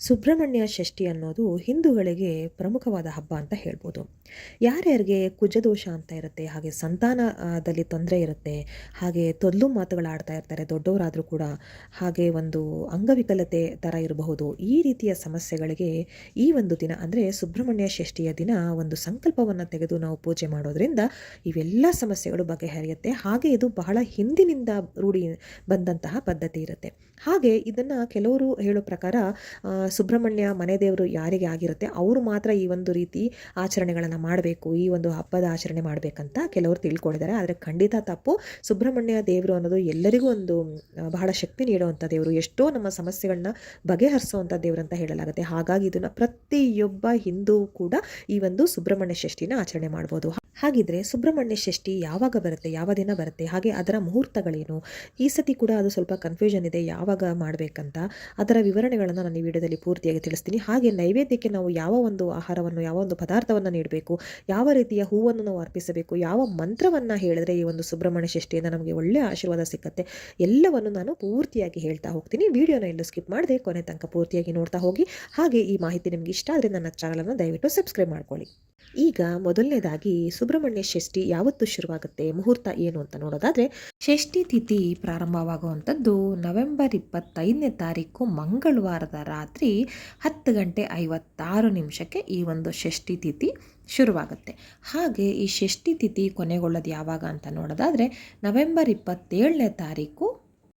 ಸುಬ್ರಹ್ಮಣ್ಯ ಷಷ್ಠಿ ಅನ್ನೋದು ಹಿಂದೂಗಳಿಗೆ ಪ್ರಮುಖವಾದ ಹಬ್ಬ ಅಂತ ಹೇಳ್ಬೋದು. ಯಾರ್ಯಾರಿಗೆ ಕುಜದೋಷ ಅಂತ ಇರುತ್ತೆ, ಹಾಗೆ ಸಂತಾನದಲ್ಲಿ ತೊಂದರೆ ಇರುತ್ತೆ, ಹಾಗೆ ತೊದಲು ಮಾತುಗಳಾಡ್ತಾ ಇರ್ತಾರೆ ದೊಡ್ಡವರಾದರೂ ಕೂಡ, ಹಾಗೆ ಒಂದು ಅಂಗವಿಕಲತೆ ಥರ ಇರಬಹುದು, ಈ ರೀತಿಯ ಸಮಸ್ಯೆಗಳಿಗೆ ಈ ಒಂದು ದಿನ ಅಂದರೆ ಸುಬ್ರಹ್ಮಣ್ಯ ಷಷ್ಠಿಯ ದಿನ ಒಂದು ಸಂಕಲ್ಪವನ್ನು ತೆಗೆದು ನಾವು ಪೂಜೆ ಮಾಡೋದ್ರಿಂದ ಇವೆಲ್ಲ ಸಮಸ್ಯೆಗಳು ಬಗೆಹರಿಯುತ್ತೆ. ಹಾಗೆ ಇದು ಬಹಳ ಹಿಂದಿನಿಂದ ರೂಢಿ ಬಂದಂತಹ ಪದ್ಧತಿ ಇರುತ್ತೆ. ಹಾಗೆ ಇದನ್ನು ಕೆಲವರು ಹೇಳೋ ಪ್ರಕಾರ ಸುಬ್ರಹ್ಮಣ್ಯ ಮನೆ ದೇವರು ಯಾರಿಗೆ ಆಗಿರುತ್ತೆ ಅವರು ಮಾತ್ರ ಈ ಒಂದು ರೀತಿ ಆಚರಣೆಗಳನ್ನು ಮಾಡಬೇಕು, ಈ ಒಂದು ಹಬ್ಬದ ಆಚರಣೆ ಮಾಡಬೇಕಂತ ಕೆಲವರು ತಿಳ್ಕೊಂಡಿದ್ದಾರೆ. ಆದರೆ ಖಂಡಿತ ತಪ್ಪು. ಸುಬ್ರಹ್ಮಣ್ಯ ದೇವರು ಅನ್ನೋದು ಎಲ್ಲರಿಗೂ ಒಂದು ಬಹಳ ಶಕ್ತಿ ನೀಡುವಂಥ ದೇವರು, ಎಷ್ಟೋ ನಮ್ಮ ಸಮಸ್ಯೆಗಳನ್ನ ಬಗೆಹರಿಸುವಂಥ ದೇವರು ಅಂತ ಹೇಳಲಾಗುತ್ತೆ. ಹಾಗಾಗಿ ಇದನ್ನು ಪ್ರತಿಯೊಬ್ಬ ಹಿಂದೂ ಕೂಡ ಈ ಒಂದು ಸುಬ್ರಹ್ಮಣ್ಯ ಷಷ್ಠಿನ ಆಚರಣೆ ಮಾಡ್ಬೋದು. ಹಾಗಿದ್ರೆ ಸುಬ್ರಹ್ಮಣ್ಯ ಷಷ್ಠಿ ಯಾವಾಗ ಬರುತ್ತೆ, ಯಾವ ದಿನ ಬರುತ್ತೆ, ಹಾಗೆ ಅದರ ಮುಹೂರ್ತಗಳೇನು, ಈ ಸತಿ ಕೂಡ ಅದು ಸ್ವಲ್ಪ ಕನ್ಫ್ಯೂಷನ್ ಇದೆ ಯಾವಾಗ ಮಾಡಬೇಕಂತ. ಅದರ ವಿವರಣೆಗಳನ್ನು ನಾನು ಈ ವಿಡಿಯೋದಲ್ಲಿ ಪೂರ್ತಿಯಾಗಿ ತಿಳಿಸ್ತೀನಿ. ಹಾಗೆ ನೈವೇದ್ಯಕ್ಕೆ ನಾವು ಯಾವ ಒಂದು ಆಹಾರವನ್ನು, ಯಾವ ಒಂದು ಪದಾರ್ಥವನ್ನು ನೀಡಬೇಕು, ಯಾವ ರೀತಿಯ ಹೂವನ್ನು ನಾವು ಅರ್ಪಿಸಬೇಕು, ಯಾವ ಮಂತ್ರವನ್ನು ಹೇಳಿದ್ರೆ ಈ ಒಂದು ಸುಬ್ರಹ್ಮಣ್ಯ ಷಷ್ಠಿಯಿಂದ ನಮಗೆ ಒಳ್ಳೆಯ ಆಶೀರ್ವಾದ ಸಿಕ್ಕತ್ತೆ, ಎಲ್ಲವನ್ನು ನಾನು ಪೂರ್ತಿಯಾಗಿ ಹೇಳ್ತಾ ಹೋಗ್ತೀನಿ. ವಿಡಿಯೋನ ಎಲ್ಲೂ ಸ್ಕಿಪ್ ಮಾಡದೆ ಕೊನೆ ತನಕ ಪೂರ್ತಿಯಾಗಿ ನೋಡ್ತಾ ಹೋಗಿ. ಹಾಗೆ ಈ ಮಾಹಿತಿ ನಿಮಗೆ ಇಷ್ಟ ಆದರೆ ನನ್ನ ಚಾನಲನ್ನು ದಯವಿಟ್ಟು ಸಬ್ಸ್ಕ್ರೈಬ್ ಮಾಡ್ಕೊಳ್ಳಿ. ಈಗ ಮೊದಲನೇದಾಗಿ ಸುಬ್ರಹ್ಮಣ್ಯ ಷಷ್ಠಿ ಯಾವತ್ತು ಶುರುವಾಗುತ್ತೆ, ಮುಹೂರ್ತ ಏನು ಅಂತ ನೋಡೋದಾದ್ರೆ, ಷಷ್ಠಿ ತಿಥಿ ಪ್ರಾರಂಭವಾಗುವಂಥದ್ದು ನವೆಂಬರ್ 25ನೇ ತಾರೀಕು ಮಂಗಳವಾರದ ರಾತ್ರಿ 10:56 ಈ ಒಂದು ಷಷ್ಠಿ ತಿಥಿ ಶುರುವಾಗುತ್ತೆ. ಹಾಗೆ ಈ ಷಷ್ಠಿ ತಿಥಿ ಕೊನೆಗೊಳ್ಳೋದು ಯಾವಾಗ ಅಂತ ನೋಡೋದಾದರೆ ನವೆಂಬರ್ 27ನೇ ತಾರೀಕು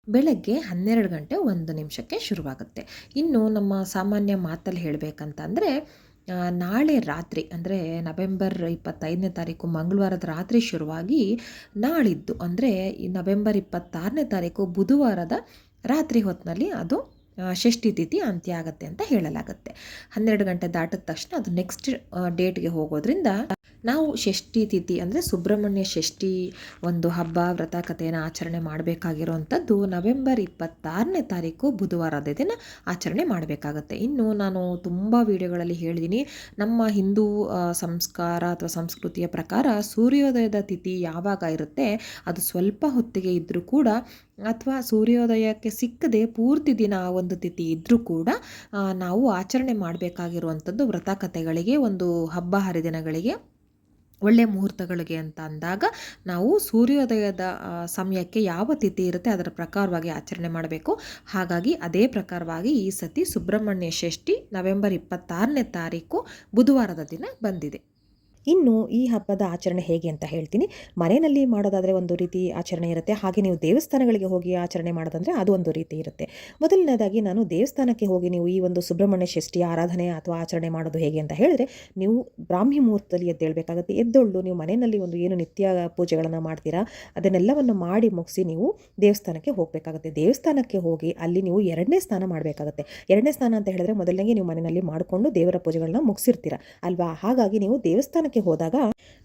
ಬೆಳಗ್ಗೆ 12:01 ಶುರುವಾಗುತ್ತೆ. ಇನ್ನು ನಮ್ಮ ಸಾಮಾನ್ಯ ಮಾತಲ್ಲಿ ಹೇಳಬೇಕಂತಂದರೆ ನಾಳೆ ರಾತ್ರಿ ಅಂದರೆ ನವೆಂಬರ್ 25ನೇ ತಾರೀಕು ಮಂಗಳವಾರದ ರಾತ್ರಿ ಶುರುವಾಗಿ ನಾಳಿದ್ದು ಅಂದರೆ ಈ ನವೆಂಬರ್ 26ನೇ ತಾರೀಕು ಬುಧವಾರದ ರಾತ್ರಿ ಹೊತ್ತಿನಲ್ಲಿ ಅದು ಷಷ್ಠಿ ತಿಥಿ ಅಂತ್ಯ ಆಗುತ್ತೆ ಅಂತ ಹೇಳಲಾಗುತ್ತೆ. 12 ಗಂಟೆ ದಾಟಿದ ತಕ್ಷಣ ಅದು ನೆಕ್ಸ್ಟ್ ಡೇಟ್ಗೆ ಹೋಗೋದ್ರಿಂದ ನಾವು ಷಷ್ಠಿ ತಿಥಿ ಅಂದರೆ ಸುಬ್ರಹ್ಮಣ್ಯ ಷಷ್ಠಿ ಒಂದು ಹಬ್ಬ ವ್ರತ ಕಥೆಯನ್ನು ಆಚರಣೆ ಮಾಡಬೇಕಾಗಿರುವಂಥದ್ದು ನವೆಂಬರ್ 26ನೇ ತಾರೀಕು ಬುಧವಾರದ ದಿನ ಆಚರಣೆ ಮಾಡಬೇಕಾಗತ್ತೆ. ಇನ್ನು ನಾನು ತುಂಬ ವಿಡಿಯೋಗಳಲ್ಲಿ ಹೇಳಿದ್ದೀನಿ, ನಮ್ಮ ಹಿಂದೂ ಸಂಸ್ಕಾರ ಅಥವಾ ಸಂಸ್ಕೃತಿಯ ಪ್ರಕಾರ ಸೂರ್ಯೋದಯದ ತಿಥಿ ಯಾವಾಗ ಇರುತ್ತೆ ಅದು ಸ್ವಲ್ಪ ಹೊತ್ತಿಗೆ ಇದ್ದರೂ ಕೂಡ, ಅಥವಾ ಸೂರ್ಯೋದಯಕ್ಕೆ ಸಿಕ್ಕದೆ ಪೂರ್ತಿ ದಿನ ಆ ಒಂದು ತಿಥಿ ಇದ್ದರೂ ಕೂಡ ನಾವು ಆಚರಣೆ ಮಾಡಬೇಕಾಗಿರುವಂಥದ್ದು ವ್ರತಕಥೆಗಳಿಗೆ, ಒಂದು ಹಬ್ಬ ಹರಿದಿನಗಳಿಗೆ, ಒಳ್ಳೆಯ ಮುಹೂರ್ತಗಳಿಗೆ ಅಂತ ಅಂದಾಗ ನಾವು ಸೂರ್ಯೋದಯದ ಸಮಯಕ್ಕೆ ಯಾವ ತಿಥಿ ಇರುತ್ತೆ ಅದರ ಪ್ರಕಾರವಾಗಿ ಆಚರಣೆ ಮಾಡಬೇಕು. ಹಾಗಾಗಿ ಅದೇ ಪ್ರಕಾರವಾಗಿ ಈ ಸತಿ ಸುಬ್ರಹ್ಮಣ್ಯ ಷಷ್ಠಿ ನವೆಂಬರ್ 26ನೇ ತಾರೀಕು ಬುಧವಾರದ ದಿನ ಬಂದಿದೆ. ಇನ್ನು ಈ ಹಬ್ಬದ ಆಚರಣೆ ಹೇಗೆ ಅಂತ ಹೇಳ್ತೀನಿ. ಮನೆಯಲ್ಲಿ ಮಾಡೋದಾದರೆ ಒಂದು ರೀತಿ ಆಚರಣೆ ಇರುತ್ತೆ, ಹಾಗೆ ನೀವು ದೇವಸ್ಥಾನಗಳಿಗೆ ಹೋಗಿ ಆಚರಣೆ ಮಾಡೋದಂದರೆ ಅದು ಒಂದು ರೀತಿ ಇರುತ್ತೆ. ಮೊದಲನೇದಾಗಿ ನಾನು ದೇವಸ್ಥಾನಕ್ಕೆ ಹೋಗಿ ನೀವು ಈ ಒಂದು ಸುಬ್ರಹ್ಮಣ್ಯ ಷಷ್ಠಿ ಆರಾಧನೆ ಅಥವಾ ಆಚರಣೆ ಮಾಡೋದು ಹೇಗೆ ಅಂತ ಹೇಳಿದ್ರೆ, ನೀವು ಬ್ರಾಹ್ಮಿ ಮುಹೂರ್ತದಲ್ಲಿ ಎದ್ದೇಳಬೇಕಾಗುತ್ತೆ. ಎದ್ದೊಳ್ಳು ನೀವು ಮನೆಯಲ್ಲಿ ಒಂದು ಏನು ನಿತ್ಯ ಪೂಜೆಗಳನ್ನು ಮಾಡ್ತೀರಾ ಅದನ್ನೆಲ್ಲವನ್ನು ಮಾಡಿ ಮುಗಿಸಿ ನೀವು ದೇವಸ್ಥಾನಕ್ಕೆ ಹೋಗಬೇಕಾಗುತ್ತೆ. ದೇವಸ್ಥಾನಕ್ಕೆ ಹೋಗಿ ಅಲ್ಲಿ ನೀವು 2ನೇ ಸ್ನಾನ ಮಾಡಬೇಕಾಗುತ್ತೆ. 2ನೇ ಸ್ನಾನ ಅಂತ ಹೇಳಿದ್ರೆ ಮೊದಲನೇ ನೀವು ಮನೆಯಲ್ಲಿ ಮಾಡಿಕೊಂಡು ದೇವರ ಪೂಜೆಗಳನ್ನ ಮುಗಿಸಿರ್ತೀರ ಅಲ್ವಾ. ಹಾಗಾಗಿ ನೀವು ದೇವಸ್ಥಾನಕ್ಕೆ ಹೋದಾಗ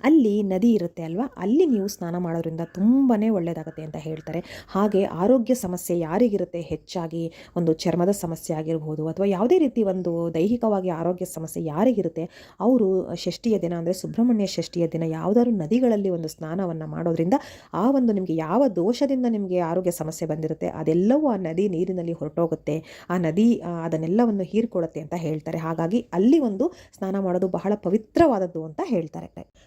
ಅಲ್ಲಿ ನದಿ ಇರುತ್ತೆ ಅಲ್ವಾ, ಅಲ್ಲಿ ನೀವು ಸ್ನಾನ ಮಾಡೋದ್ರಿಂದ ತುಂಬಾ ಒಳ್ಳೆಯದಾಗುತ್ತೆ ಅಂತ ಹೇಳ್ತಾರೆ. ಹಾಗೆ ಆರೋಗ್ಯ ಸಮಸ್ಯೆ ಯಾರಿಗಿರುತ್ತೆ, ಹೆಚ್ಚಾಗಿ ಒಂದು ಚರ್ಮದ ಸಮಸ್ಯೆ ಆಗಿರ್ಬೋದು ಅಥವಾ ಯಾವುದೇ ರೀತಿ ಒಂದು ದೈಹಿಕವಾಗಿ ಆರೋಗ್ಯ ಸಮಸ್ಯೆ ಯಾರಿಗಿರುತ್ತೆ ಅವರು ಷಷ್ಠಿಯ ದಿನ ಅಂದರೆ ಸುಬ್ರಹ್ಮಣ್ಯ ಷಷ್ಠಿಯ ದಿನ ಯಾವುದಾದ್ರು ನದಿಗಳಲ್ಲಿ ಒಂದು ಸ್ನಾನವನ್ನು ಮಾಡೋದ್ರಿಂದ ಆ ಒಂದು ನಿಮಗೆ ಯಾವ ದೋಷದಿಂದ ನಿಮಗೆ ಆರೋಗ್ಯ ಸಮಸ್ಯೆ ಬಂದಿರುತ್ತೆ ಅದೆಲ್ಲವೂ ಆ ನದಿ ನೀರಿನಲ್ಲಿ ಹೊರಟೋಗುತ್ತೆ, ಆ ನದಿ ಅದನ್ನೆಲ್ಲವನ್ನು ಹೀರ್ಕೊಳ್ಳುತ್ತೆ ಅಂತ ಹೇಳ್ತಾರೆ. ಹಾಗಾಗಿ ಅಲ್ಲಿ ಒಂದು ಸ್ನಾನ ಮಾಡೋದು ಬಹಳ ಪವಿತ್ರವಾದದ್ದು ಅಂತ ಹೇಳ್ತಾರೆ.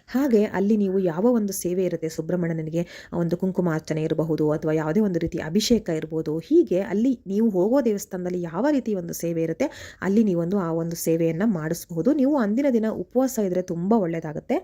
ಹಾಗೆ ಅಲ್ಲಿ ನೀವು ಯಾವ ಒಂದು ಸೇವೆ ಇರುತ್ತೆ ಸುಬ್ರಹ್ಮಣ್ಯನಿಗೆ, ಒಂದು ಕುಂಕುಮಾರ್ಚನೆ ಇರಬಹುದು ಅಥವಾ ಯಾವುದೇ ಒಂದು ರೀತಿ ಅಭಿಷೇಕ ಇರ್ಬೋದು, ಹೀಗೆ ಅಲ್ಲಿ ನೀವು ಹೋಗೋ ದೇವಸ್ಥಾನದಲ್ಲಿ ಯಾವ ರೀತಿ ಒಂದು ಸೇವೆ ಇರುತ್ತೆ ಅಲ್ಲಿ ನೀವೊಂದು ಆ ಒಂದು ಸೇವೆಯನ್ನು ಮಾಡಿಸಬಹುದು. ನೀವು ಅಂದಿನ ದಿನ ಉಪವಾಸ ಇದ್ದರೆ ತುಂಬ ಒಳ್ಳೆಯದಾಗುತ್ತೆ.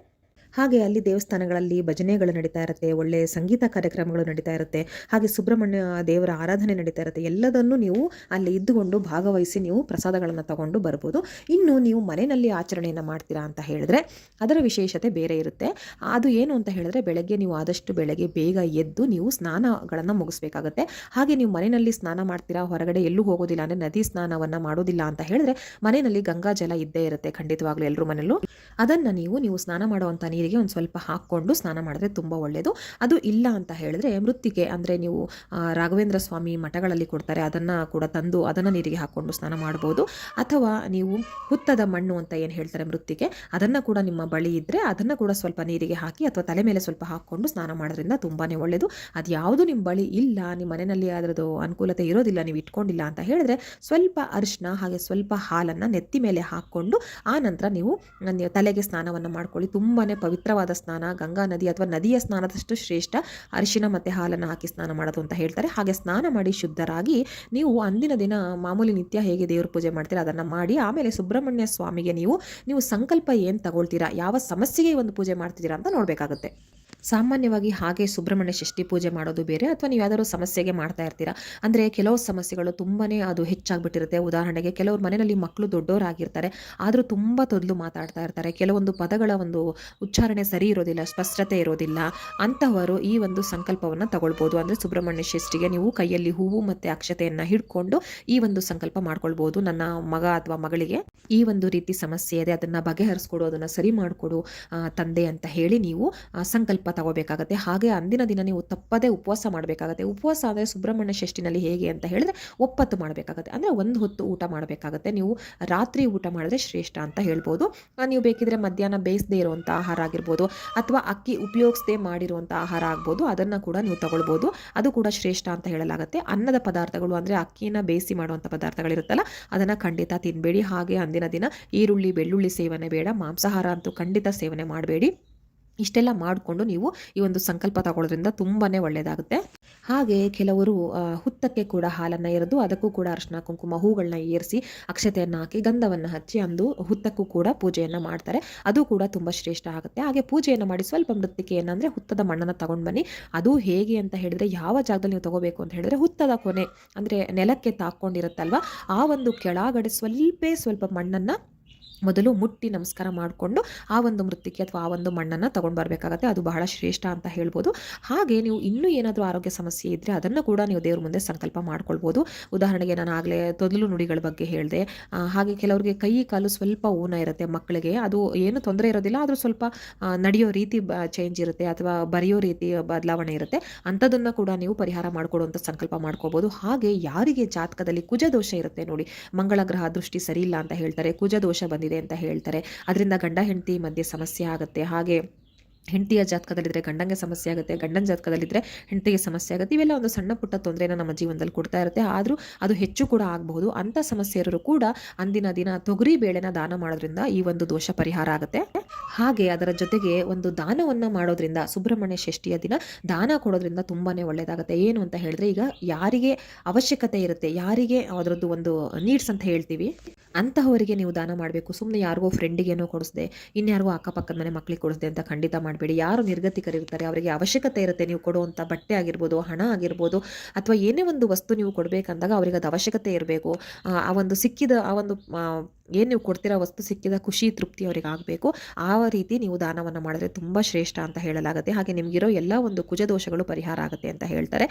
ಹಾಗೆ ಅಲ್ಲಿ ದೇವಸ್ಥಾನಗಳಲ್ಲಿ ಭಜನೆಗಳು ನಡೀತಾ ಇರುತ್ತೆ, ಒಳ್ಳೆಯ ಸಂಗೀತ ಕಾರ್ಯಕ್ರಮಗಳು ನಡೀತಾ ಇರುತ್ತೆ, ಹಾಗೆ ಸುಬ್ರಹ್ಮಣ್ಯ ದೇವರ ಆರಾಧನೆ ನಡೀತಾ ಇರುತ್ತೆ. ಎಲ್ಲದನ್ನು ನೀವು ಅಲ್ಲಿ ಇದ್ದುಕೊಂಡು ಭಾಗವಹಿಸಿ ನೀವು ಪ್ರಸಾದಗಳನ್ನು ತಗೊಂಡು ಬರ್ಬೋದು. ಇನ್ನು ನೀವು ಮನೆಯಲ್ಲಿ ಆಚರಣೆಯನ್ನು ಮಾಡ್ತೀರಾ ಅಂತ ಹೇಳಿದ್ರೆ ಅದರ ವಿಶೇಷತೆ ಬೇರೆ ಇರುತ್ತೆ. ಅದು ಏನು ಅಂತ ಹೇಳಿದ್ರೆ ಬೆಳಗ್ಗೆ ನೀವು ಆದಷ್ಟು ಬೆಳಗ್ಗೆ ಬೇಗ ಎದ್ದು ನೀವು ಸ್ನಾನಗಳನ್ನು ಮುಗಿಸ್ಬೇಕಾಗತ್ತೆ. ಹಾಗೆ ನೀವು ಮನೆಯಲ್ಲಿ ಸ್ನಾನ ಮಾಡ್ತೀರಾ, ಹೊರಗಡೆ ಎಲ್ಲೂ ಹೋಗೋದಿಲ್ಲ ಅಂದರೆ ನದಿ ಸ್ನಾನವನ್ನು ಮಾಡೋದಿಲ್ಲ ಅಂತ ಹೇಳಿದ್ರೆ ಮನೆಯಲ್ಲಿ ಗಂಗಾ ಜಲ ಇದ್ದೇ ಇರುತ್ತೆ ಖಂಡಿತವಾಗ್ಲೂ ಎಲ್ಲರೂ ಮನೆಯಲ್ಲೂ. ಅದನ್ನು ನೀವು ಸ್ನಾನ ಮಾಡುವಂಥ ನೀರು ನೀರಿಗೆ ಒಂದು ಸ್ವಲ್ಪ ಹಾಕ್ಕೊಂಡು ಸ್ನಾನ ಮಾಡಿದ್ರೆ ತುಂಬ ಒಳ್ಳೆಯದು. ಅದು ಇಲ್ಲ ಅಂತ ಹೇಳಿದ್ರೆ ಮೃತ್ತಿಕೆ ಅಂದರೆ ನೀವು ರಾಘವೇಂದ್ರ ಸ್ವಾಮಿ ಮಠಗಳಲ್ಲಿ ಕೊಡ್ತಾರೆ, ಅದನ್ನು ಕೂಡ ತಂದು ಅದನ್ನು ನೀರಿಗೆ ಹಾಕ್ಕೊಂಡು ಸ್ನಾನ ಮಾಡ್ಬೋದು. ಅಥವಾ ನೀವು ಹುತ್ತದ ಮಣ್ಣು ಅಂತ ಏನು ಹೇಳ್ತಾರೆ ಮೃತ್ತಿಕೆ, ಅದನ್ನು ಕೂಡ ನಿಮ್ಮ ಬಳಿ ಇದ್ದರೆ ಅದನ್ನು ಕೂಡ ಸ್ವಲ್ಪ ನೀರಿಗೆ ಹಾಕಿ ಅಥವಾ ತಲೆ ಮೇಲೆ ಸ್ವಲ್ಪ ಹಾಕ್ಕೊಂಡು ಸ್ನಾನ ಮಾಡೋದ್ರಿಂದ ತುಂಬಾ ಒಳ್ಳೆಯದು. ಅದು ಯಾವುದು ನಿಮ್ಮ ಬಳಿ ಇಲ್ಲ, ನಿಮ್ಮ ಮನೆಯಲ್ಲಿ ಅದರದ್ದು ಅನುಕೂಲತೆ ಇರೋದಿಲ್ಲ, ನೀವು ಇಟ್ಕೊಂಡಿಲ್ಲ ಅಂತ ಹೇಳಿದ್ರೆ ಸ್ವಲ್ಪ ಅರಿಶಿನ ಹಾಗೆ ಸ್ವಲ್ಪ ಹಾಲನ್ನು ನೆತ್ತಿ ಮೇಲೆ ಹಾಕ್ಕೊಂಡು ಆ ನಂತರ ನೀವು ತಲೆಗೆ ಸ್ನಾನವನ್ನು ಮಾಡ್ಕೊಳ್ಳಿ. ತುಂಬಾ ಪವಿತ್ರವಾದ ಸ್ನಾನ, ಗಂಗಾ ನದಿ ಅಥವಾ ನದಿಯ ಸ್ನಾನದಷ್ಟು ಶ್ರೇಷ್ಠ ಅರಿಶಿನ ಮತ್ತು ಹಾಲನ್ನು ಹಾಕಿ ಸ್ನಾನ ಮಾಡೋದು ಅಂತ ಹೇಳ್ತಾರೆ. ಹಾಗೆ ಸ್ನಾನ ಮಾಡಿ ಶುದ್ಧರಾಗಿ ನೀವು ಅಂದಿನ ದಿನ ಮಾಮೂಲಿ ನಿತ್ಯ ಹೇಗೆ ದೇವ್ರ ಪೂಜೆ ಮಾಡ್ತೀರಾ ಅದನ್ನು ಮಾಡಿ ಆಮೇಲೆ ಸುಬ್ರಹ್ಮಣ್ಯ ಸ್ವಾಮಿಗೆ ನೀವು ಸಂಕಲ್ಪ ಏನು ತಗೊಳ್ತೀರಾ, ಯಾವ ಸಮಸ್ಯೆಗೆ ಒಂದು ಪೂಜೆ ಮಾಡ್ತಿದ್ದೀರಾ ಅಂತ ನೋಡಬೇಕಾಗುತ್ತೆ. ಸಾಮಾನ್ಯವಾಗಿ ಹಾಗೆ ಸುಬ್ರಹ್ಮಣ್ಯ ಷಷ್ಠಿ ಪೂಜೆ ಮಾಡೋದು ಬೇರೆ, ಅಥವಾ ನೀವು ಯಾವ್ದಾದ್ರು ಸಮಸ್ಯೆಗೆ ಮಾಡ್ತಾ ಇರ್ತೀರಾ ಅಂದರೆ ಕೆಲವು ಸಮಸ್ಯೆಗಳು ತುಂಬಾ ಅದು ಹೆಚ್ಚಾಗ್ಬಿಟ್ಟಿರುತ್ತೆ. ಉದಾಹರಣೆಗೆ ಕೆಲವ್ರ ಮನೆಯಲ್ಲಿ ಮಕ್ಕಳು ದೊಡ್ಡವರಾಗಿರ್ತಾರೆ, ಆದರೂ ತುಂಬ ತೊದಲು ಮಾತಾಡ್ತಾ ಇರ್ತಾರೆ, ಕೆಲವೊಂದು ಪದಗಳ ಒಂದು ಉಚ್ಚಾರಣೆ ಸರಿ ಇರೋದಿಲ್ಲ, ಸ್ಪಷ್ಟತೆ ಇರೋದಿಲ್ಲ. ಅಂತಹವರು ಈ ಒಂದು ಸಂಕಲ್ಪವನ್ನು ತಗೊಳ್ಬೋದು. ಅಂದರೆ ಸುಬ್ರಹ್ಮಣ್ಯ ಷಷ್ಠಿಗೆ ನೀವು ಕೈಯಲ್ಲಿ ಹೂವು ಮತ್ತು ಅಕ್ಷತೆಯನ್ನು ಹಿಡ್ಕೊಂಡು ಈ ಒಂದು ಸಂಕಲ್ಪ ಮಾಡ್ಕೊಳ್ಬೋದು. ನನ್ನ ಮಗ ಅಥವಾ ಮಗಳಿಗೆ ಈ ಒಂದು ರೀತಿ ಸಮಸ್ಯೆ ಇದೆ, ಅದನ್ನು ಬಗೆಹರಿಸ್ಕೊಡು, ಅದನ್ನು ಸರಿ ಮಾಡಿಕೊಡು ತಂದೆ ಅಂತ ಹೇಳಿ ನೀವು ಸಂಕಲ್ಪ ತಗೋಬೇಕಾಗತ್ತೆ. ಹಾಗೆ ಅಂದಿನ ದಿನ ನೀವು ತಪ್ಪದೇ ಉಪವಾಸ ಮಾಡಬೇಕಾಗತ್ತೆ. ಉಪವಾಸ ಅಂದರೆ ಸುಬ್ರಹ್ಮಣ್ಯ ಷಷ್ಠಿನಲ್ಲಿ ಹೇಗೆ ಅಂತ ಹೇಳಿದ್ರೆ ಒಪ್ಪತ್ತು ಮಾಡಬೇಕಾಗತ್ತೆ, ಅಂದರೆ ಒಂದು ಹೊತ್ತು ಊಟ ಮಾಡಬೇಕಾಗತ್ತೆ. ನೀವು ರಾತ್ರಿ ಊಟ ಮಾಡಿದ್ರೆ ಶ್ರೇಷ್ಠ ಅಂತ ಹೇಳ್ಬೋದು. ನೀವು ಬೇಕಿದ್ರೆ ಮಧ್ಯಾಹ್ನ ಬೇಯಿಸದೇ ಇರುವಂಥ ಆಹಾರ ಆಗಿರ್ಬೋದು ಅಥವಾ ಅಕ್ಕಿ ಉಪಯೋಗಿಸದೆ ಮಾಡಿರುವಂಥ ಆಹಾರ ಆಗ್ಬೋದು, ಅದನ್ನು ಕೂಡ ನೀವು ತಗೊಳ್ಬೋದು. ಅದು ಕೂಡ ಶ್ರೇಷ್ಠ ಅಂತ ಹೇಳಲಾಗುತ್ತೆ. ಅನ್ನದ ಪದಾರ್ಥಗಳು ಅಂದರೆ ಅಕ್ಕಿನ ಬೇಯಿಸಿ ಮಾಡುವಂಥ ಪದಾರ್ಥಗಳಿರುತ್ತಲ್ಲ ಅದನ್ನು ಖಂಡಿತ ತಿನ್ನಬೇಡಿ. ಹಾಗೆ ಅಂದಿನ ದಿನ ಈರುಳ್ಳಿ ಬೆಳ್ಳುಳ್ಳಿ ಸೇವನೆ ಬೇಡ, ಮಾಂಸಾಹಾರ ಅಂತೂ ಖಂಡಿತ ಸೇವನೆ ಮಾಡಬೇಡಿ. ಇಷ್ಟೆಲ್ಲ ಮಾಡಿಕೊಂಡು ನೀವು ಈ ಒಂದು ಸಂಕಲ್ಪ ತಗೊಳ್ಳೋದ್ರಿಂದ ತುಂಬಾ ಒಳ್ಳೆಯದಾಗುತ್ತೆ. ಹಾಗೆ ಕೆಲವರು ಹುತ್ತಕ್ಕೆ ಕೂಡ ಹಾಲನ್ನು ಎರೆದು ಅದಕ್ಕೂ ಕೂಡ ಅರಿಶಿನ ಕುಂಕುಮ ಹೂಗಳನ್ನ ಏರಿಸಿ ಅಕ್ಷತೆಯನ್ನು ಹಾಕಿ ಗಂಧವನ್ನು ಹಚ್ಚಿ ಅಂದು ಹುತ್ತಕ್ಕೂ ಕೂಡ ಪೂಜೆಯನ್ನು ಮಾಡ್ತಾರೆ. ಅದು ಕೂಡ ತುಂಬ ಶ್ರೇಷ್ಠ ಆಗುತ್ತೆ. ಹಾಗೆ ಪೂಜೆಯನ್ನು ಮಾಡಿ ಸ್ವಲ್ಪ ಮೃತ್ತಿಕೆಯನ್ನು ಅಂದರೆ ಹುತ್ತದ ಮಣ್ಣನ್ನು ತಗೊಂಡು ಬನ್ನಿ. ಅದು ಹೇಗೆ ಅಂತ ಹೇಳಿದರೆ ಯಾವ ಜಾಗದಲ್ಲಿ ನೀವು ತಗೋಬೇಕು ಅಂತ ಹೇಳಿದ್ರೆ ಹುತ್ತದ ಕೊನೆ ಅಂದರೆ ನೆಲಕ್ಕೆ ತಾಕ್ಕೊಂಡಿರುತ್ತಲ್ವ ಆ ಒಂದು ಕೆಳಗಡೆ ಸ್ವಲ್ಪ ಮಣ್ಣನ್ನು ಮೊದಲು ಮುಟ್ಟಿ ನಮಸ್ಕಾರ ಮಾಡಿಕೊಂಡು ಆ ಒಂದು ಮೃತ್ತಿಕೆ ಅಥವಾ ಆ ಒಂದು ಮಣ್ಣನ್ನು ತೊಗೊಂಡು ಬರಬೇಕಾಗತ್ತೆ. ಅದು ಬಹಳ ಶ್ರೇಷ್ಠ ಅಂತ ಹೇಳ್ಬೋದು. ಹಾಗೆ ನೀವು ಇನ್ನೂ ಏನಾದರೂ ಆರೋಗ್ಯ ಸಮಸ್ಯೆ ಇದ್ದರೆ ಅದನ್ನು ಕೂಡ ನೀವು ದೇವ್ರ ಮುಂದೆ ಸಂಕಲ್ಪ ಮಾಡ್ಕೊಳ್ಬೋದು. ಉದಾಹರಣೆಗೆ ನಾನು ಆಗಲೇ ತೊದಲು ನುಡಿಗಳ ಬಗ್ಗೆ ಹೇಳಿದೆ. ಹಾಗೆ ಕೆಲವರಿಗೆ ಕೈ ಕಾಲು ಸ್ವಲ್ಪ ಊನ ಇರುತ್ತೆ ಮಕ್ಕಳಿಗೆ, ಅದು ಏನು ತೊಂದರೆ ಇರೋದಿಲ್ಲ, ಆದರೂ ಸ್ವಲ್ಪ ನಡೆಯೋ ರೀತಿ ಚೇಂಜ್ ಇರುತ್ತೆ ಅಥವಾ ಬರೆಯೋ ರೀತಿ ಬದಲಾವಣೆ ಇರುತ್ತೆ. ಅಂಥದನ್ನು ಕೂಡ ನೀವು ಪರಿಹಾರ ಮಾಡಿಕೊಡುವಂಥ ಸಂಕಲ್ಪ ಮಾಡ್ಕೋಬೋದು. ಹಾಗೆ ಯಾರಿಗೆ ಜಾತಕದಲ್ಲಿ ಕುಜದೋಷ ಇರುತ್ತೆ ನೋಡಿ, ಮಂಗಳ ಗ್ರಹ ದೃಷ್ಟಿ ಸರಿ ಇಲ್ಲ ಅಂತ ಹೇಳ್ತಾರೆ, ಕುಜದೋಷ ಬಂದಿದೆ ಅಂತ ಹೇಳ್ತಾರೆ, ಅದರಿಂದ ಗಂಡ ಹೆಂಡತಿ ಮಧ್ಯೆ ಸಮಸ್ಯೆ ಆಗುತ್ತೆ. ಹಾಗೆ ಹೆಂಡತಿಯ ಜಾತಕದಲ್ಲಿದ್ದರೆ ಗಂಡಂಗೆ ಸಮಸ್ಯೆ ಆಗುತ್ತೆ, ಗಂಡನ ಜಾತಕದಲ್ಲಿದ್ದರೆ ಹೆಂಡತಿಗೆ ಸಮಸ್ಯೆ ಆಗುತ್ತೆ. ಇವೆಲ್ಲ ಒಂದು ಸಣ್ಣ ಪುಟ್ಟ ತೊಂದರೆನ ನಮ್ಮ ಜೀವನದಲ್ಲಿ ಕೊಡ್ತಾ ಇರುತ್ತೆ, ಆದರೂ ಅದು ಹೆಚ್ಚು ಕೂಡ ಆಗಬಹುದು. ಅಂಥ ಸಮಸ್ಯೆ ಇರೋರು ಕೂಡ ಅಂದಿನ ದಿನ ತೊಗರಿ ಬೇಳೆನ ದಾನ ಮಾಡೋದ್ರಿಂದ ಈ ಒಂದು ದೋಷ ಪರಿಹಾರ ಆಗುತ್ತೆ. ಹಾಗೆ ಅದರ ಜೊತೆಗೆ ಒಂದು ದಾನವನ್ನು ಮಾಡೋದ್ರಿಂದ ಸುಬ್ರಹ್ಮಣ್ಯ ಷಷ್ಠಿಯ ದಿನ ದಾನ ಕೊಡೋದ್ರಿಂದ ತುಂಬಾ ಒಳ್ಳೆಯದಾಗುತ್ತೆ. ಏನು ಅಂತ ಹೇಳಿದ್ರೆ ಈಗ ಯಾರಿಗೆ ಅವಶ್ಯಕತೆ ಇರುತ್ತೆ, ಯಾರಿಗೆ ಅದರದ್ದು ಒಂದು ನೀಡ್ಸ್ ಅಂತ ಹೇಳ್ತೀವಿ ಅಂತಹವರಿಗೆ ನೀವು ದಾನ ಮಾಡಬೇಕು. ಸುಮ್ಮನೆ ಯಾರಿಗೋ ಫ್ರೆಂಡಿಗೇನೋ ಕೊಡಿಸ್ದೆ, ಇನ್ಯಾರಿಗೋ ಅಕ್ಕಪಕ್ಕದ ಮನೆ ಮಕ್ಕಳಿಗೆ ಕೊಡಿಸ್ದೆ ಅಂತ ಖಂಡಿತ ಮಾಡಬೇಡಿ. ಯಾರು ನಿರ್ಗತಿಕರಿರ್ತಾರೆ ಅವರಿಗೆ ಅವಶ್ಯಕತೆ ಇರುತ್ತೆ, ನೀವು ಕೊಡುವಂಥ ಬಟ್ಟೆ ಆಗಿರ್ಬೋದು, ಹಣ ಆಗಿರ್ಬೋದು, ಅಥವಾ ಏನೇ ಒಂದು ವಸ್ತು ನೀವು ಕೊಡಬೇಕಂದಾಗ ಅವರಿಗೆ ಅದು ಅವಶ್ಯಕತೆ ಇರಬೇಕು. ಆ ಒಂದು ಸಿಕ್ಕಿದ ಆ ಒಂದು ಏನು ನೀವು ಕೊಡ್ತಿರೋ ವಸ್ತು ಸಿಕ್ಕಿದ ಖುಷಿ ತೃಪ್ತಿ ಅವರಿಗೆ ಆಗಬೇಕು. ಆ ರೀತಿ ನೀವು ದಾನವನ್ನು ಮಾಡಿದ್ರೆ ತುಂಬ ಶ್ರೇಷ್ಠ ಅಂತ ಹೇಳಲಾಗುತ್ತೆ. ಹಾಗೆ ನಿಮಗಿರೋ ಎಲ್ಲ ಒಂದು ಕುಜದೋಷಗಳು ಪರಿಹಾರ ಆಗುತ್ತೆ ಅಂತ ಹೇಳ್ತಾರೆ.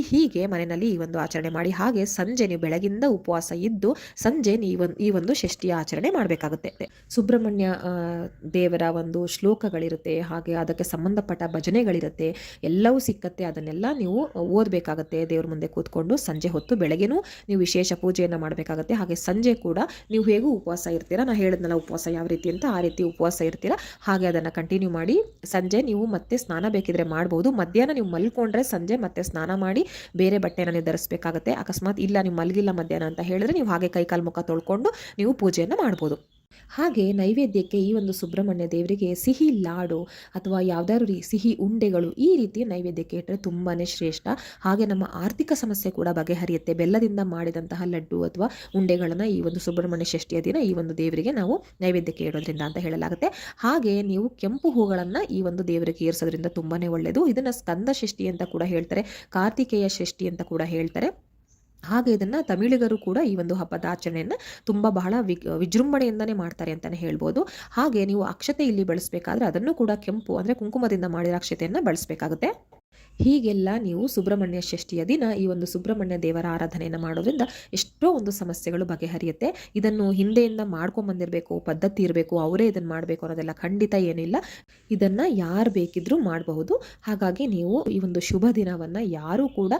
ಹೀಗೆ ಮನೆಯಲ್ಲಿ ಈ ಒಂದು ಆಚರಣೆ ಮಾಡಿ. ಹಾಗೆ ಸಂಜೆ ನೀವು ಬೆಳಗಿಂದ ಉಪವಾಸ ಇದ್ದು ಸಂಜೆ ಈ ಒಂದು ಷಷ್ಠಿಯ ಆಚರಣೆ ಮಾಡಬೇಕಾಗುತ್ತೆ. ಸುಬ್ರಹ್ಮಣ್ಯ ದೇವರ ಒಂದು ಶ್ಲೋಕಗಳಿರುತ್ತೆ, ಹಾಗೆ ಅದಕ್ಕೆ ಸಂಬಂಧಪಟ್ಟ ಭಜನೆಗಳಿರುತ್ತೆ, ಎಲ್ಲವೂ ಸಿಕ್ಕತ್ತೆ. ಅದನ್ನೆಲ್ಲ ನೀವು ಓದಬೇಕಾಗತ್ತೆ ದೇವ್ರ ಮುಂದೆ ಕೂತ್ಕೊಂಡು. ಸಂಜೆ ಹೊತ್ತು ಬೆಳಗ್ಗೆನೂ ನೀವು ವಿಶೇಷ ಪೂಜೆಯನ್ನು ಮಾಡಬೇಕಾಗತ್ತೆ. ಹಾಗೆ ಸಂಜೆ ಕೂಡ ನೀವು ಹೇಗೂ ಉಪವಾಸ ಇರ್ತೀರಾ, ನಾನು ಹೇಳಿದ್ನಲ್ಲ ಉಪವಾಸ ಯಾವ ರೀತಿ ಅಂತ, ಆ ರೀತಿ ಉಪವಾಸ ಇರ್ತೀರಾ. ಹಾಗೆ ಅದನ್ನು ಕಂಟಿನ್ಯೂ ಮಾಡಿ. ಸಂಜೆ ನೀವು ಮತ್ತೆ ಸ್ನಾನ ಬೇಕಿದ್ರೆ ಮಾಡ್ಬೋದು. ಮಧ್ಯಾಹ್ನ ನೀವು ಮಲ್ಕೊಂಡ್ರೆ ಸಂಜೆ ಮತ್ತೆ ಸ್ನಾನ ಮಾಡಿ ಬೇರೆ ಬಟ್ಟೆನ ನೀವು ಧರಿಸಬೇಕಾಗತ್ತೆ. ಅಕಸ್ಮಾತ್ ಇಲ್ಲ ನೀವು ಮಲಗಿಲ್ಲ ಮಧ್ಯಾಹ್ನ ಅಂತ ಹೇಳಿದ್ರೆ ನೀವು ಹಾಗೆ ಕೈಕಾಲು ಮುಖ ತೊಳ್ಕೊಂಡು ನೀವು ಪೂಜೆಯನ್ನು ಮಾಡ್ಬೋದು. ಹಾಗೆ ನೈವೇದ್ಯಕ್ಕೆ ಈ ಒಂದು ಸುಬ್ರಹ್ಮಣ್ಯ ದೇವರಿಗೆ ಸಿಹಿ ಲಾಡು ಅಥವಾ ಯಾವುದಾದ್ರು ಸಿಹಿ ಉಂಡೆಗಳು ಈ ರೀತಿ ನೈವೇದ್ಯಕ್ಕೆ ಇಟ್ಟರೆ ತುಂಬಾ ಶ್ರೇಷ್ಠ. ಹಾಗೆ ನಮ್ಮ ಆರ್ಥಿಕ ಸಮಸ್ಯೆ ಕೂಡ ಬಗೆಹರಿಯುತ್ತೆ. ಬೆಲ್ಲದಿಂದ ಮಾಡಿದಂತಹ ಲಡ್ಡು ಅಥವಾ ಉಂಡೆಗಳನ್ನು ಈ ಒಂದು ಸುಬ್ರಹ್ಮಣ್ಯ ಷಷ್ಠಿಯ ದಿನ ಈ ಒಂದು ದೇವರಿಗೆ ನಾವು ನೈವೇದ್ಯಕ್ಕೆ ಇಡೋದ್ರಿಂದ ಅಂತ ಹೇಳಲಾಗುತ್ತೆ. ಹಾಗೆ ನೀವು ಕೆಂಪು ಹೂಗಳನ್ನು ಈ ಒಂದು ದೇವರಿಗೆ ಏರಿಸೋದ್ರಿಂದ ತುಂಬಾ ಒಳ್ಳೆಯದು. ಇದನ್ನು ಸ್ಕಂದ ಷಷ್ಠಿ ಅಂತ ಕೂಡ ಹೇಳ್ತಾರೆ, ಕಾರ್ತಿಕೇಯ ಷಷ್ಠಿ ಅಂತ ಕೂಡ ಹೇಳ್ತಾರೆ. ಹಾಗೆ ಇದನ್ನು ತಮಿಳಿಗರು ಕೂಡ ಈ ಒಂದು ಹಬ್ಬದ ಆಚರಣೆಯನ್ನು ತುಂಬ ಬಹಳ ವಿಜೃಂಭಣೆಯಿಂದನೇ ಮಾಡ್ತಾರೆ ಅಂತಲೇ ಹೇಳ್ಬೋದು. ಹಾಗೆ ನೀವು ಅಕ್ಷತೆ ಇಲ್ಲಿ ಬಳಸಬೇಕಾದ್ರೆ ಅದನ್ನು ಕೂಡ ಕೆಂಪು ಅಂದರೆ ಕುಂಕುಮದಿಂದ ಮಾಡಿದ ಅಕ್ಷತೆಯನ್ನು ಬಳಸಬೇಕಾಗುತ್ತೆ. ಹೀಗೆಲ್ಲ ನೀವು ಸುಬ್ರಹ್ಮಣ್ಯ ಷಷ್ಠಿಯ ದಿನ ಈ ಒಂದು ಸುಬ್ರಹ್ಮಣ್ಯ ದೇವರ ಆರಾಧನೆಯನ್ನು ಮಾಡೋದ್ರಿಂದ ಎಷ್ಟೋ ಒಂದು ಸಮಸ್ಯೆಗಳು ಬಗೆಹರಿಯುತ್ತೆ. ಇದನ್ನು ಹಿಂದೆಯಿಂದ ಮಾಡ್ಕೊಂಬಂದಿರಬೇಕು, ಪದ್ಧತಿ ಇರಬೇಕು, ಅವರೇ ಇದನ್ನು ಮಾಡಬೇಕು ಅನ್ನೋದೆಲ್ಲ ಖಂಡಿತ ಏನಿಲ್ಲ. ಇದನ್ನು ಯಾರು ಬೇಕಿದ್ರೂ ಮಾಡಬಹುದು. ಹಾಗಾಗಿ ನೀವು ಈ ಒಂದು ಶುಭ ದಿನವನ್ನು ಯಾರೂ ಕೂಡ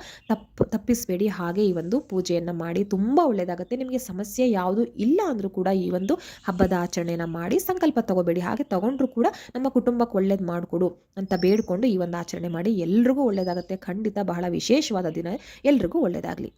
ತಪ್ಪಿಸಬೇಡಿ. ಹಾಗೆ ಈ ಒಂದು ಪೂಜೆಯನ್ನು ಮಾಡಿ, ತುಂಬ ಒಳ್ಳೆಯದಾಗುತ್ತೆ. ನಿಮಗೆ ಸಮಸ್ಯೆ ಯಾವುದು ಇಲ್ಲ ಅಂದರೂ ಕೂಡ ಈ ಒಂದು ಹಬ್ಬದ ಆಚರಣೆಯನ್ನು ಮಾಡಿ ಸಂಕಲ್ಪ ತಗೋಬೇಡಿ. ಹಾಗೆ ತಗೊಂಡ್ರೂ ಕೂಡ ನಮ್ಮ ಕುಟುಂಬಕ್ಕೆ ಒಳ್ಳೇದು ಮಾಡಿಕೊಡು ಅಂತ ಬೇಡಿಕೊಂಡು ಈ ಒಂದು ಆಚರಣೆ ಮಾಡಿ. ಎಲ್ರಿಗೂ ಒಳ್ಳೆಯದಾಗುತ್ತೆ. ಖಂಡಿತ ಬಹಳ ವಿಶೇಷವಾದ ದಿನ. ಎಲ್ರಿಗೂ ಒಳ್ಳೆಯದಾಗಲಿ.